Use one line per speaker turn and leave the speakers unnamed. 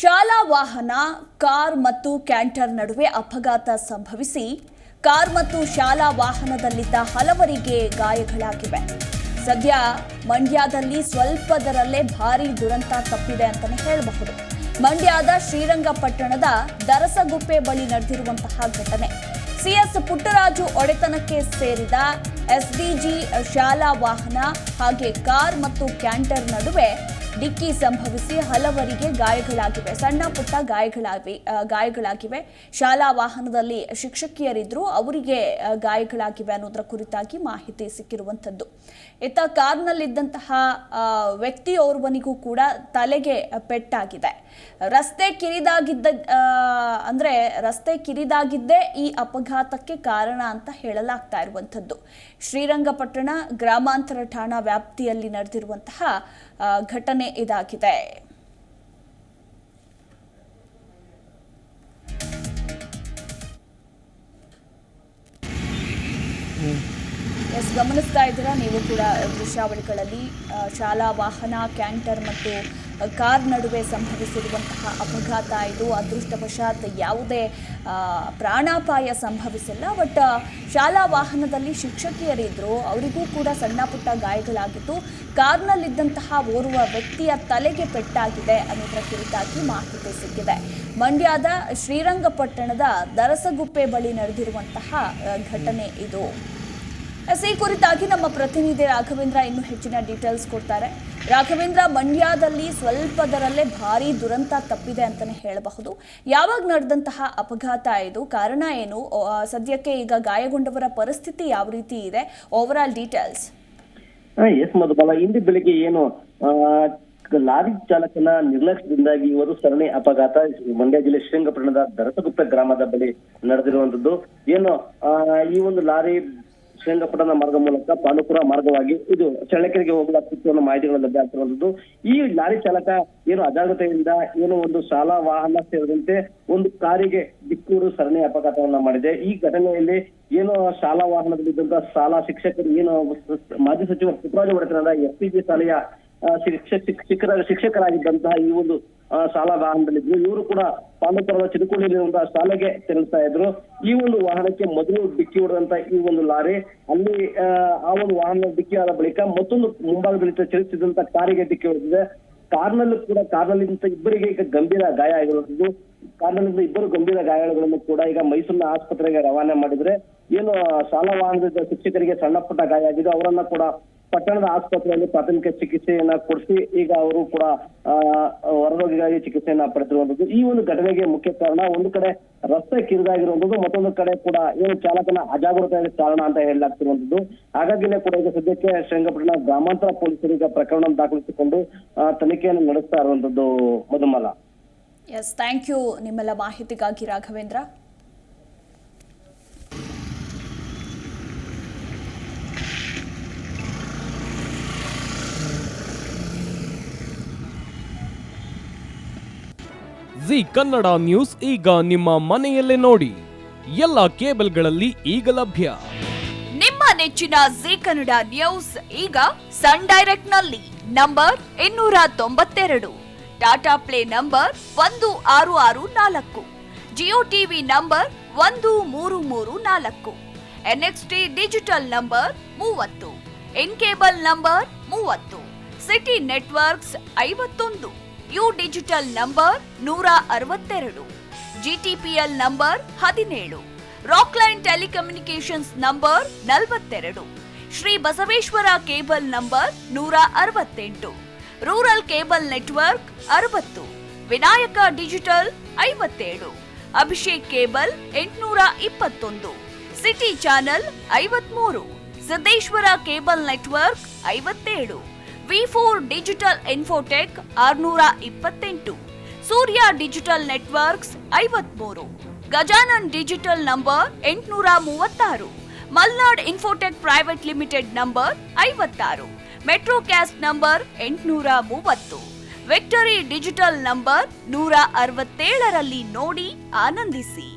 ಶಾಲಾ ವಾಹನ ಕಾರ್ ಮತ್ತು ಕ್ಯಾಂಟರ್ ನಡುವೆ ಅಪಘಾತ ಸಂಭವಿಸಿ ಕಾರ್ ಮತ್ತು ಶಾಲಾ ವಾಹನದಲ್ಲಿದ್ದ ಹಲವರಿಗೆ ಗಾಯಗಳಾಗಿವೆ. ಸದ್ಯ ಮಂಡ್ಯದಲ್ಲಿ ಸ್ವಲ್ಪದರಲ್ಲೇ ಭಾರೀ ದುರಂತ ತಪ್ಪಿದೆ ಅಂತಾನೆ ಹೇಳಬಹುದು. ಮಂಡ್ಯದ ಶ್ರೀರಂಗಪಟ್ಟಣದ ದರಸಗುಪ್ಪೆ ಬಳಿ ನಡೆದಿರುವಂತಹ ಘಟನೆ. ಸಿಎಸ್ ಪುಟ್ಟರಾಜು ಒಡೆತನಕ್ಕೆ ಸೇರಿದ ಎಸ್ಡಿಜಿ ಶಾಲಾ ವಾಹನ ಹಾಗೆ ಕಾರ್ ಮತ್ತು ಕ್ಯಾಂಟರ್ ನಡುವೆ ಡಿಕ್ಕಿ ಸಂಭವಿಸಿ ಹಲವರಿಗೆ ಗಾಯಗಳಾಗಿವೆ. ಸಣ್ಣ ಪುಟ್ಟ ಗಾಯಗಳಾಗಿವೆ. ಶಾಲಾ ವಾಹನದಲ್ಲಿ ಶಿಕ್ಷಕಿಯರಿದ್ರು, ಅವರಿಗೆ ಗಾಯಗಳಾಗಿವೆ ಅನ್ನೋದರ ಕುರಿತಾಗಿ ಮಾಹಿತಿ ಸಿಕ್ಕಿರುವಂಥದ್ದು. ಇತ್ತ ಕಾರ್ನಲ್ಲಿದ್ದಂತಹ ವ್ಯಕ್ತಿಯೋರ್ವನಿಗೂ ಕೂಡ ತಲೆಗೆ ಪೆಟ್ಟಾಗಿದೆ. ರಸ್ತೆ ಕಿರಿದಾಗಿದ್ದೇ ಈ ಅಪಘಾತಕ್ಕೆ ಕಾರಣ ಅಂತ ಹೇಳಲಾಗ್ತಾ ಇರುವಂಥದ್ದು. ಶ್ರೀರಂಗಪಟ್ಟಣ ಗ್ರಾಮಾಂತರ ಠಾಣಾ ವ್ಯಾಪ್ತಿಯಲ್ಲಿ ನಡೆದಿರುವಂತಹ ಘಟನೆ ಇದಾಗಿದೆ. ಗಮನಿಸ್ತಾ ಇದ್ದೀರಾ ನೀವು ಕೂಡ ದೃಶ್ಯಾವಳಿಗಳಲ್ಲಿ ಶಾಲಾ ವಾಹನ ಕ್ಯಾಂಟರ್ ಮತ್ತು ಕಾರ್ ನಡುವೆ ಸಂಭವಿಸಿರುವಂತಹ ಅಪಘಾತ ಇದು. ಅದೃಷ್ಟವಶಾತ್ ಯಾವುದೇ ಪ್ರಾಣಾಪಾಯ ಸಂಭವಿಸಿಲ್ಲ. ಬಟ್ ಶಾಲಾ ವಾಹನದಲ್ಲಿ ಶಿಕ್ಷಕಿಯರಿದ್ರು, ಅವರಿಗೂ ಕೂಡ ಸಣ್ಣ ಪುಟ್ಟ ಗಾಯಗಳಾಗಿತ್ತು. ಕಾರ್ನಲ್ಲಿದ್ದಂತಹ ಓರ್ವ ವ್ಯಕ್ತಿಯ ತಲೆಗೆ ಪೆಟ್ಟಾಗಿದೆ ಅನ್ನೋದರ ಕುರಿತಾಗಿ ಮಾಹಿತಿ ಸಿಕ್ಕಿದೆ. ಮಂಡ್ಯದ ಶ್ರೀರಂಗಪಟ್ಟಣದ ದರಸಗುಪ್ಪೆ ಬಳಿ ನಡೆದಿರುವಂತಹ ಘಟನೆ ಇದು. ಈ ಕುರಿತಾಗಿ ನಮ್ಮ ಪ್ರತಿನಿಧಿ ರಾಘವೇಂದ್ರ ಇನ್ನೂ ಹೆಚ್ಚಿನ ಡೀಟೇಲ್ಸ್ ಕೊಡ್ತಾರೆ. ರಾಘವೇಂದ್ರ, ಮಂಡ್ಯದಲ್ಲಿ ಸ್ವಲ್ಪದರಲ್ಲೇ ಭಾರೀ ದುರಂತ ತಪ್ಪಿದೆ ಅಂತಾನೆ ಹೇಳಬಹುದು. ಯಾವಾಗ ನಡೆದಂತಹ ಅಪಘಾತ ಇದು, ಕಾರಣ ಏನು, ಸದ್ಯಕ್ಕೆ ಈಗ ಗಾಯಗೊಂಡವರ ಪರಿಸ್ಥಿತಿ ಯಾವ ರೀತಿ ಇದೆ, over all details?
Yes Madhubala, ಇಂದು ಬೆಳಿಗ್ಗೆ ಏನು ಲಾರಿ ಚಾಲಕನ ನಿರ್ಲಕ್ಷ್ಯದಿಂದಾಗಿ ಇವರು ಸರಣಿ ಅಪಘಾತ ಮಂಡ್ಯ ಜಿಲ್ಲೆ ಶ್ರೀರಂಗಪಟ್ಟಣದ ದರಸಗುಪ್ಪೆ ಗ್ರಾಮದ ಬಳಿ ನಡೆದಿರುವಂತದ್ದು. ಏನು ಈ ಒಂದು ಲಾರಿ ಶ್ರೀರಂಗಪಟ್ಟಣ ಮಾರ್ಗ ಮೂಲಕ ಪಾಂಡುಪುರ ಮಾರ್ಗವಾಗಿ ಇದು ಚಳ್ಳಕೆರೆಗೆ ಹೋಗಲಾಗ್ತಿತ್ತು ಅನ್ನೋ ಮಾಹಿತಿಗಳು ಲಭ್ಯ ಆಗ್ತಿರುವಂತದ್ದು. ಈ ಲಾರಿ ಚಾಲಕ ಏನು ಅಜಾಗ್ರತೆಯಿಂದ ಏನು ಒಂದು ಶಾಲಾ ವಾಹನ ಸೇರಿದಂತೆ ಒಂದು ಕಾರಿಗೆ ಡಿಕ್ಕೂರು ಸರಣಿ ಅಪಘಾತವನ್ನ ಮಾಡಿದೆ. ಈ ಘಟನೆಯಲ್ಲಿ ಏನು ಶಾಲಾ ವಾಹನದಲ್ಲಿದ್ದಂತಹ ಶಾಲಾ ಶಿಕ್ಷಕರು ಏನು ಮಾಜಿ ಸಚಿವ ಪುಟ್ಟರಾಜು ಒಡೆತನದ ಎಸ್ಪಿಜಿ ಶಾಲೆಯ ಶಿಕ್ಷಕರಾಗಿದ್ದಂತಹ ಈ ಒಂದು ಶಾಲಾ ವಾಹನದಲ್ಲಿದ್ರು. ಇವರು ಕೂಡ ಪಾಂಡುಪುರದ ಚಿರುಕುಳಿಯಲ್ಲಿರುವಂತಹ ಶಾಲೆಗೆ ತೆರಳುತ್ತಾ ಇದ್ರು. ಈ ಒಂದು ವಾಹನಕ್ಕೆ ಮೊದಲು ಡಿಕ್ಕಿ ಹೊಡೆದಂತ ಈ ಒಂದು ಲಾರಿ ಅಲ್ಲಿ ಆ ಒಂದು ವಾಹನ ಡಿಕ್ಕಿ ಆದ ಬಳಿಕ ಮತ್ತೊಂದು ಮುಂಭಾಗದಲ್ಲಿ ಚಲಿಸುತ್ತಿದ್ದಂತ ಕಾರಿಗೆ ಡಿಕ್ಕಿ ಹೊಡೆದಿದೆ. ಕಾರ್ನಲ್ಲಿದ್ದಂತ ಇಬ್ಬರಿಗೆ ಈಗ ಗಂಭೀರ ಗಾಯ ಆಗಿರುವಂತದ್ದು. ಕಾರ್ನಲ್ಲಿದ್ದ ಇಬ್ಬರು ಗಂಭೀರ ಗಾಯಗಳನ್ನು ಕೂಡ ಈಗ ಮೈಸೂರಿನ ಆಸ್ಪತ್ರೆಗೆ ರವಾನೆ ಮಾಡಿದ್ರೆ. ಏನು ಶಾಲಾ ವಾಹನದ ಶಿಕ್ಷಕರಿಗೆ ಸಣ್ಣ ಪುಟ್ಟ ಗಾಯ ಆಗಿದೆ, ಅವರನ್ನ ಕೂಡ ಪಟ್ಟಣದ ಆಸ್ಪತ್ರೆಯಲ್ಲಿ ಪ್ರಾಥಮಿಕ ಚಿಕಿತ್ಸೆಯನ್ನ ಕೊಡಿಸಿ ಈಗ ಅವರು ಕೂಡ ಹೊರರೋಗಿಗಾಗಿ ಚಿಕಿತ್ಸೆಯನ್ನ ಪಡೆದಿರುವಂತದ್ದು. ಈ ಒಂದು ಘಟನೆಗೆ ಮುಖ್ಯ ಕಾರಣ ಒಂದು ಕಡೆ ರಸ್ತೆ ಕಿರಿದಾಗಿರುವಂತದ್ದು, ಮತ್ತೊಂದು ಕಡೆ ಕೂಡ ಏನು ಚಾಲಕನ ಅಜಾಗರೂಕತೆ ಕಾರಣ ಅಂತ ಹೇಳಲಾಗ್ತಿರುವಂತದ್ದು. ಹಾಗಾಗಿನೇ ಕೂಡ ಈಗ ಸದ್ಯಕ್ಕೆ ಶ್ರೀರಂಗಪಟ್ಟಣ ಗ್ರಾಮಾಂತರ ಪೊಲೀಸರು ಈಗ ಪ್ರಕರಣ ದಾಖಲಿಸಿಕೊಂಡು ತನಿಖೆಯನ್ನು ನಡೆಸ್ತಾ ಇರುವಂತದ್ದು. ಮಧುಮಾಲ,
ಎಸ್, ಥ್ಯಾಂಕ್ ಯು ನಿಮ್ಮೆಲ್ಲ ಮಾಹಿತಿಗಾಗಿ ರಾಘವೇಂದ್ರ.
ಜಿ ಕನ್ನಡ ನ್ಯೂಸ್ ಈಗ ನಿಮ್ಮ ಮನೆಯಲ್ಲೇ ನೋಡಿ. ಎಲ್ಲ ಕೇಬಲ್ಗಳಲ್ಲಿ ಈಗ ಲಭ್ಯ.
ನಿಮ್ಮ ನೆಚ್ಚಿನ ಜಿ ಕನ್ನಡ ನ್ಯೂಸ್ ಈಗ ಸನ್ ಡೈರೆಕ್ಟ್ ನಲ್ಲಿ number 292, Tata play number 1664, Jio TV number 1334, NXT digital number 30, in cable number 30, city networks 51, U digital number 162, GTPL number 17, Rockline telecommunications number 42, Shri Basaveshwara cable number 168, rural cable network 60, Vinayaka digital 57, Abhishek cable 821, city channel 53, Siddeshwara cable network 57, V4 digital Infotech 628, Surya digital networks 53, Gajanan digital number 836, Malnad Infotech private limited number 56, Metrocast number 830, Victory digital number 167ರಲ್ಲಿ ನೋಡಿ ಆನಂದಿಸಿ.